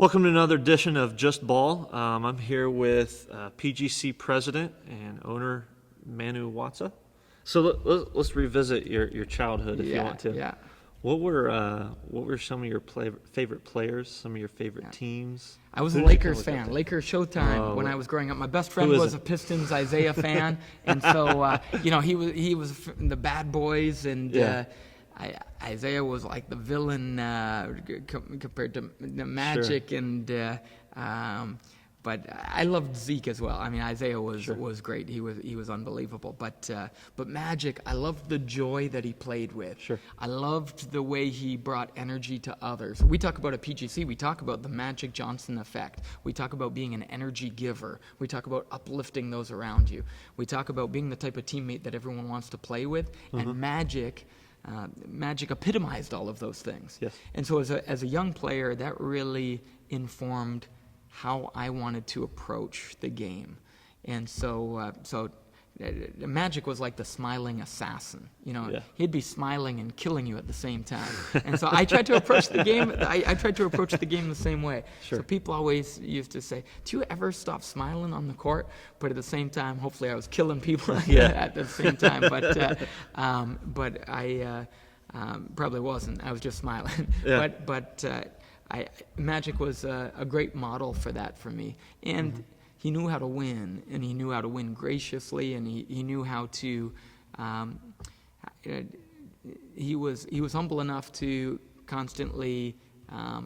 Welcome to another edition of Just Ball. I'm here with PGC President and owner Mano Watsa. So let's revisit your childhood if you want to. Yeah. What were some of your favorite players? Some of your favorite teams? I was a Lakers fan. Lakers Showtime when I was growing up. My best friend was a Pistons Isaiah fan, and so he was the Bad Boys, and Isaiah was like the villain compared to the Magic, sure. but I loved Zeke as well. I mean, Isaiah was great. He was unbelievable. But Magic, I loved the joy that he played with. Sure. I loved the way he brought energy to others. We talk about at PGC, we talk about the Magic Johnson effect. We talk about being an energy giver. We talk about uplifting those around you. We talk about being the type of teammate that everyone wants to play with. And Magic epitomized all of those things. Yes. And so as a young player, that really informed how I wanted to approach the game. And so Magic was like the smiling assassin. He'd be smiling and killing you at the same time. And so I tried to approach the game. I tried to approach the game the same way. Sure. So people always used to say, "Do you ever stop smiling on the court?" But at the same time, hopefully, I was killing people at the same time. But I probably wasn't. I was just smiling. Yeah. Magic was a great model for that for me. And he knew how to win, and he knew how to win graciously, and he knew how to. He was humble enough to constantly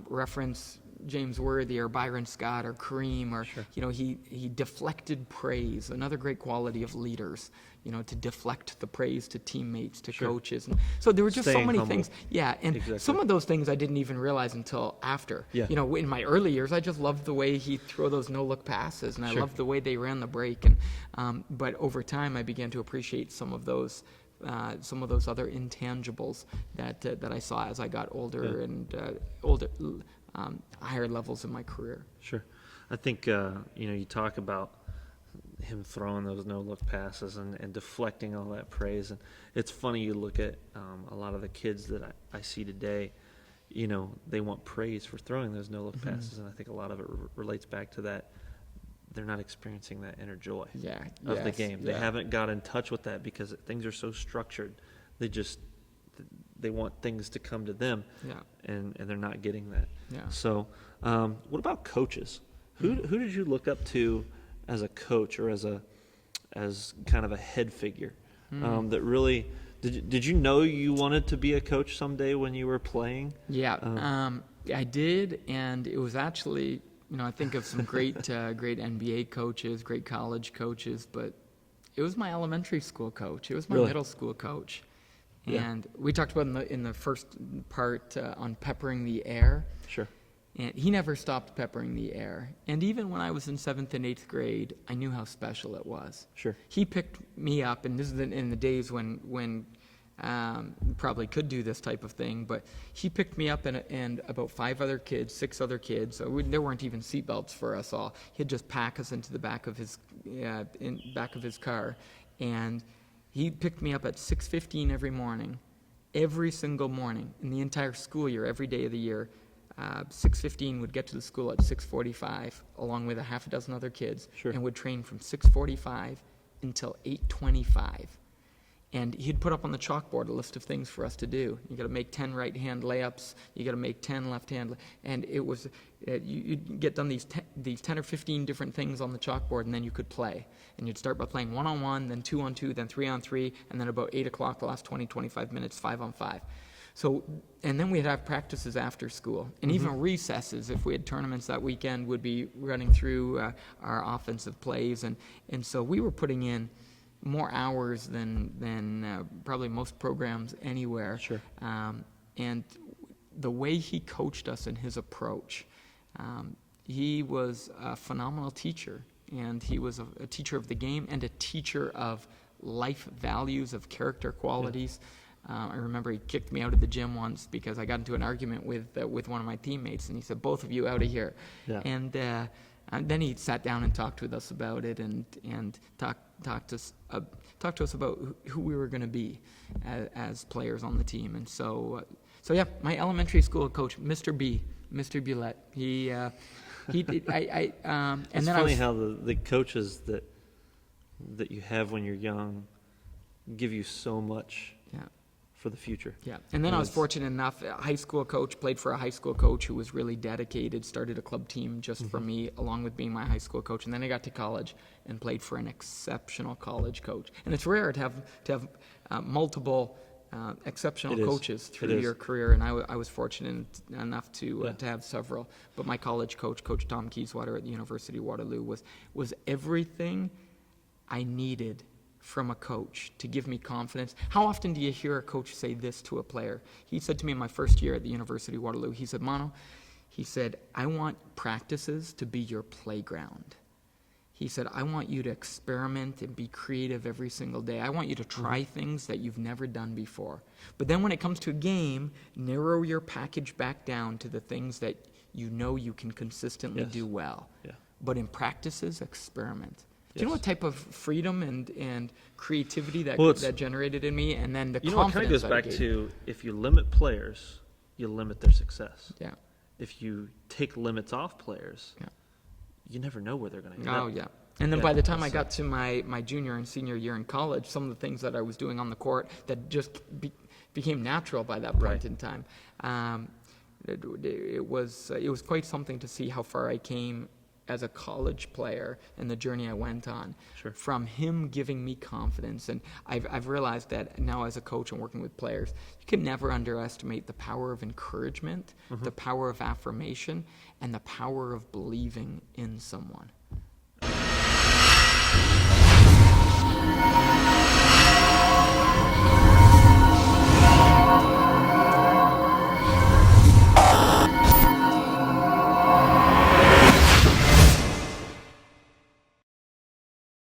reference James Worthy or Byron Scott or Kareem, or he deflected praise. Another great quality of leaders, to deflect the praise to teammates, to coaches. And so there were just so many things. Yeah, and some of those things I didn't even realize until after. Yeah. In my early years, I just loved the way he threw those no-look passes, and I loved the way they ran the break. And but over time, I began to appreciate some of those other intangibles that I saw as I got older and higher levels in my career. Sure. I think, you talk about him throwing those no-look passes and deflecting all that praise. And it's funny, you look at a lot of the kids that I see today, they want praise for throwing those no-look passes. And I think a lot of it relates back to that. They're not experiencing that inner joy of the game. They haven't got in touch with that because things are so structured. They want things to come to them, and they're not getting that. Yeah. So, what about coaches? Who did you look up to as a coach or as kind of a head figure that really did you know you wanted to be a coach someday when you were playing? Yeah, I did, and it was actually I think of some great NBA coaches, great college coaches, but it was my elementary school coach. It was my middle school coach. And we talked about in the first part on peppering the air. Sure. And he never stopped peppering the air. And even when I was in 7th and 8th grade, I knew how special it was. Sure. He picked me up, and this is in the days when probably could do this type of thing, but he picked me up and about 6 other kids. So there weren't even seatbelts for us all. He'd just pack us into the back of his car, and he picked me up at 6:15 every single morning in the entire school year, every day of the year. 6:15 would get to the school at 6:45, along with a half a dozen other kids, and would train from 6:45 until 8:25. And he'd put up on the chalkboard a list of things for us to do. You got to make 10 right-hand layups. You got to make 10 left-hand, and it was you'd get done these 10 or 15 different things on the chalkboard, and then you could play. And you'd start by playing 1-on-1, then 2-on-2, then 3-on-3, and then about 8 o'clock, the last 20-25 minutes, 5-on-5. So, and then we'd have practices after school, and even recesses, if we had tournaments that weekend, would be running through our offensive plays, and so we were putting in more hours than probably most programs anywhere. Sure. And the way he coached us in his approach, he was a phenomenal teacher, and he was a teacher of the game and a teacher of life values, of character qualities. I remember he kicked me out of the gym once because I got into an argument with one of my teammates, and he said, "Both of you out of here." Yeah. And then he sat down and talked with us about it, and talked to us about who we were going to be as players on the team. And so yeah, my elementary school coach, Mr. B, Mr. Bulette. And It's then funny how the coaches that you have when you're young give you so much yeah. for the future. Yeah, and then I was fortunate enough, a high school coach, played for a high school coach who was really dedicated, started a club team just for me, along with being my high school coach. And then I got to college and played for an exceptional college coach. And it's rare to have multiple exceptional coaches through your career, and I was fortunate enough to have several. But my college coach, Coach Tom Kieswater at the University of Waterloo, was everything I needed from a coach to give me confidence. How often do you hear a coach say this to a player? He said to me in my first year at the University of Waterloo, he said, Mano, he said, I want practices to be your playground. He said, I want you to experiment and be creative every single day. I want you to try things that you've never done before. But then when it comes to a game, narrow your package back down to the things that you know you can consistently do well. Yeah. But in practices, experiment. Do you know what type of freedom and creativity that generated in me? And then the confidence. It kind of goes back to, if you limit players, you limit their success. Yeah. If you take limits off players, you never know where they're going to go. Oh, yeah. And then by the time I got to my junior and senior year in college, some of the things that I was doing on the court that just became natural by that point in time. It was quite something to see how far I came as a college player and the journey I went on. Sure. From him giving me confidence. And I've realized that now as a coach and working with players, you can never underestimate the power of encouragement, the power of affirmation, and the power of believing in someone.